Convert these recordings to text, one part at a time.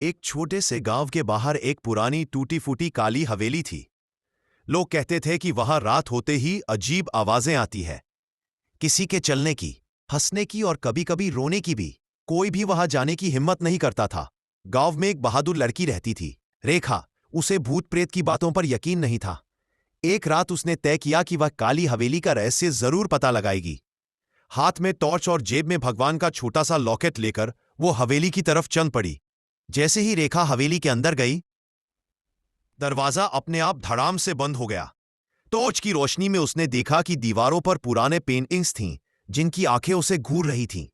एक छोटे से गांव के बाहर एक पुरानी टूटी फूटी काली हवेली थी। लोग कहते थे कि वहां रात होते ही अजीब आवाजें आती है, किसी के चलने की, हंसने की और कभी कभी रोने की भी। कोई भी वहां जाने की हिम्मत नहीं करता था। गांव में एक बहादुर लड़की रहती थी, रेखा। उसे भूत प्रेत की बातों पर यकीन नहीं था। एक रात उसने तय किया कि वह काली हवेली का रहस्य जरूर पता लगाएगी। हाथ में टॉर्च और जेब में भगवान का छोटा सा लॉकेट लेकर वो हवेली की तरफ चल पड़ी। जैसे ही रेखा हवेली के अंदर गई, दरवाजा अपने आप धड़ाम से बंद हो गया। टॉर्च की रोशनी में उसने देखा कि दीवारों पर पुराने पेंटिंग्स थीं, जिनकी आंखें उसे घूर रही थीं।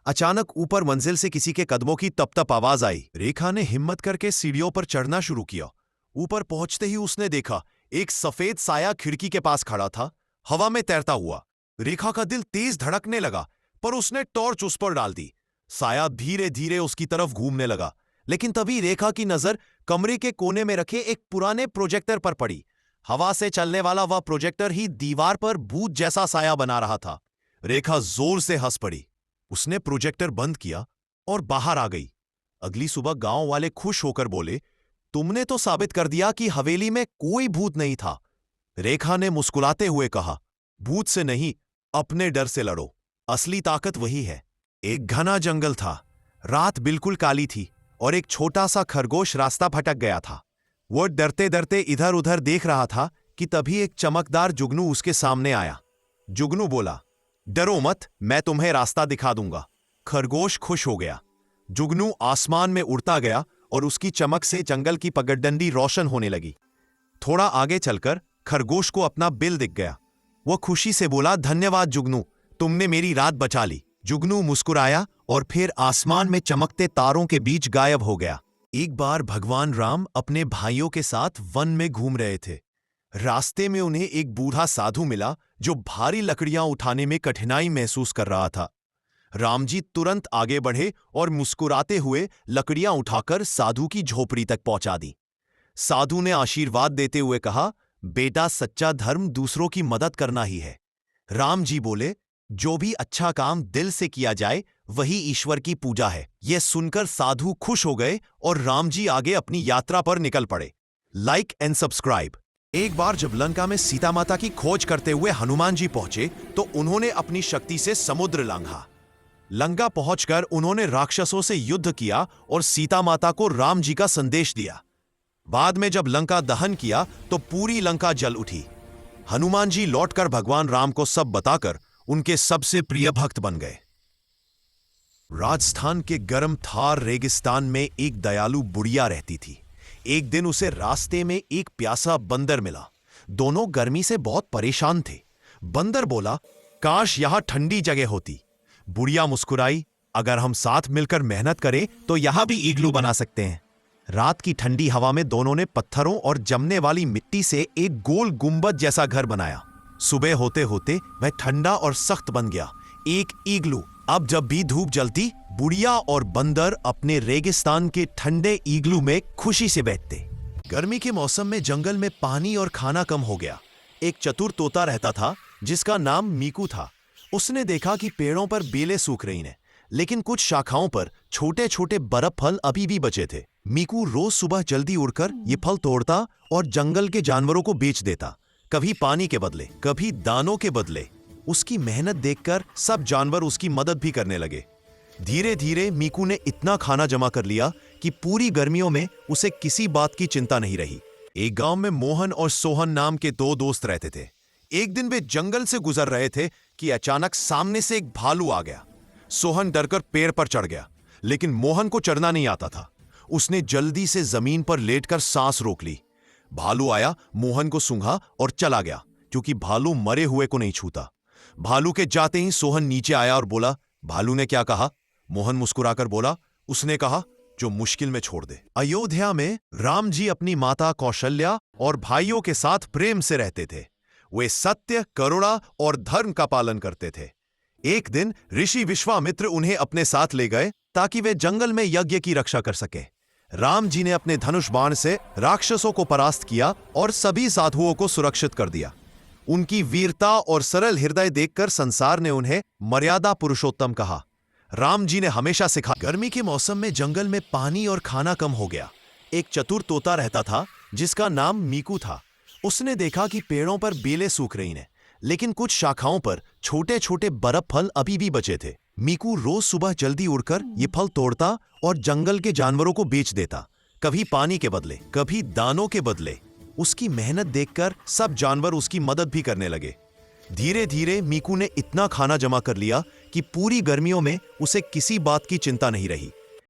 अचानक ऊपर मंजिल से किसी के कदमों की तप तप आवाज आई। रेखा ने हिम्मत करके सीढ़ियों पर चढ़ना शुरू किया। ऊपर पहुंचते ही उसने देखा एक सफेद साया खिड़की के पास खड़ा था, हवा में तैरता हुआ। रेखा का दिल तेज धड़कने लगा, पर उसने टॉर्च उस पर डाल दी। साया धीरे धीरे उसकी तरफ घूमने लगा, लेकिन तभी रेखा की नजर कमरे के कोने में रखे एक पुराने प्रोजेक्टर पर पड़ी। हवा से चलने वाला वह प्रोजेक्टर ही दीवार पर भूत जैसा साया बना रहा था। रेखा जोर से हंस पड़ी। उसने प्रोजेक्टर बंद किया और बाहर आ गई। अगली सुबह गांव वाले खुश होकर बोले, तुमने तो साबित कर दिया कि हवेली में कोई भूत नहीं था। रेखा ने मुस्कुराते हुए कहा, भूत से नहीं, अपने डर से लड़ो। असली ताकत वही है। एक घना जंगल था। रात बिल्कुल काली थी और एक छोटा सा खरगोश रास्ता भटक गया था। वो डरते डरते इधर उधर देख रहा था कि तभी एक चमकदार जुगनू उसके सामने आया। जुगनू बोला, डरो मत, मैं तुम्हें रास्ता दिखा दूंगा। खरगोश खुश हो गया। जुगनू आसमान में उड़ता गया और उसकी चमक से जंगल की पगडंडी रोशन होने लगी। थोड़ा आगे चलकर खरगोश को अपना बिल दिख गया। वो खुशी से बोला, धन्यवाद जुगनू, तुमने मेरी रात बचा ली। जुगनू मुस्कुराया और फिर आसमान में चमकते तारों के बीच गायब हो गया। एक बार भगवान राम अपने भाइयों के साथ वन में घूम रहे थे। रास्ते में उन्हें एक बूढ़ा साधु मिला जो भारी लकड़ियां उठाने में कठिनाई महसूस कर रहा था। राम जी तुरंत आगे बढ़े और मुस्कुराते हुए लकड़ियां उठाकर साधु की झोपड़ी तक पहुंचा दी। साधु ने आशीर्वाद देते हुए कहा, बेटा, सच्चा धर्म दूसरों की मदद करना ही है। राम जी बोले, जो भी अच्छा काम दिल से किया जाए वही ईश्वर की पूजा है। यह सुनकर साधु खुश हो गए और राम जी आगे अपनी यात्रा पर निकल पड़े। Like and subscribe. एक बार जब लंका में सीता माता की खोज करते हुए हनुमान जी पहुंचे तो उन्होंने अपनी शक्ति से समुद्र लांघा। लंका पहुंचकर उन्होंने राक्षसों से युद्ध किया और सीता माता को राम जी का संदेश दिया। बाद में जब लंका दहन किया तो पूरी लंका जल उठी। हनुमान जी लौटकर भगवान राम को सब बताकर उनके सबसे प्रिय भक्त बन गए। राजस्थान के गर्म थार रेगिस्तान में एक दयालु बुढ़िया रहती थी। एक दिन उसे रास्ते में एक प्यासा बंदर मिला। दोनों गर्मी से बहुत परेशान थे। बंदर बोला, काश यहां ठंडी जगह होती। बुढ़िया मुस्कुराई, अगर हम साथ मिलकर मेहनत करें तो यहां भी इग्लू बना सकते हैं। रात की ठंडी हवा में दोनों ने पत्थरों और जमने वाली मिट्टी से एक गोल गुंबद जैसा घर बनाया। सुबह होते होते वह ठंडा और सख्त बन गया, एक इग्लू। अब जब भी धूप जलती, बुढ़िया और बंदर अपने रेगिस्तान के ठंडे इग्लू में खुशी से बैठते। गर्मी के मौसम में जंगल में पानी और खाना कम हो गया। एक चतुर तोता रहता था जिसका नाम मीकू था। उसने देखा कि पेड़ों पर बेलें सूख रही हैं, लेकिन कुछ शाखाओं पर छोटे छोटे बर्फ फल अभी भी बचे थे। मीकू रोज सुबह जल्दी उड़कर ये फल तोड़ता और जंगल के जानवरों को बेच देता, कभी पानी के बदले, कभी दानों के बदले। उसकी मेहनत देखकर सब जानवर उसकी मदद भी करने लगे। धीरे धीरे मीकू ने इतना खाना जमा कर लिया कि पूरी गर्मियों में उसे किसी बात की चिंता नहीं रही। एक गांव में मोहन और सोहन नाम के दो दोस्त रहते थे। एक दिन वे जंगल से गुजर रहे थे कि अचानक सामने से एक भालू आ गया। सोहन डरकर पेड़ पर चढ़ गया, लेकिन मोहन को चढ़ना नहीं आता था। उसने जल्दी से जमीन पर लेटकर सांस रोक ली। भालू आया, मोहन को सूंघा और चला गया, क्योंकि भालू मरे हुए को नहीं छूता। भालू के जाते ही सोहन नीचे आया और बोला, भालू ने क्या कहा? मोहन मुस्कुराकर बोला, उसने कहा, जो मुश्किल में छोड़ दे। अयोध्या में राम जी अपनी माता कौशल्या और भाइयों के साथ प्रेम से रहते थे। वे सत्य, करुणा और धर्म का पालन करते थे। एक दिन ऋषि विश्वामित्र उन्हें अपने साथ ले गए ताकि वे जंगल में यज्ञ की रक्षा कर सके। राम जी ने अपने धनुष बाण से राक्षसों को परास्त किया और सभी साधुओं को सुरक्षित कर दिया। उनकी वीरता और सरल हृदय देखकर संसार ने उन्हें मर्यादा पुरुषोत्तम कहा। राम जी ने हमेशा सिखा। गर्मी के मौसम में जंगल में पानी और खाना कम हो गया। एक चतुर तोता रहता था जिसका नाम मीकू था। उसने देखा कि पेड़ों पर बेलें सूख रही हैं, लेकिन कुछ शाखाओं पर छोटे छोटे बरफ फल अभी भी बचे थे। मीकू रोज सुबह जल्दी उड़कर ये फल तोड़ता और जंगल के जानवरों को बेच देता, कभी पानी के बदले, कभी दानों के बदले। उसकी मेहनत देखकर सब जानवर उसकी मदद भी करने लगे। धीरे धीरे मीकू ने इतना खाना जमा कर लिया कि पूरी गर्मियों में उसे किसी बात की चिंता नहीं रही।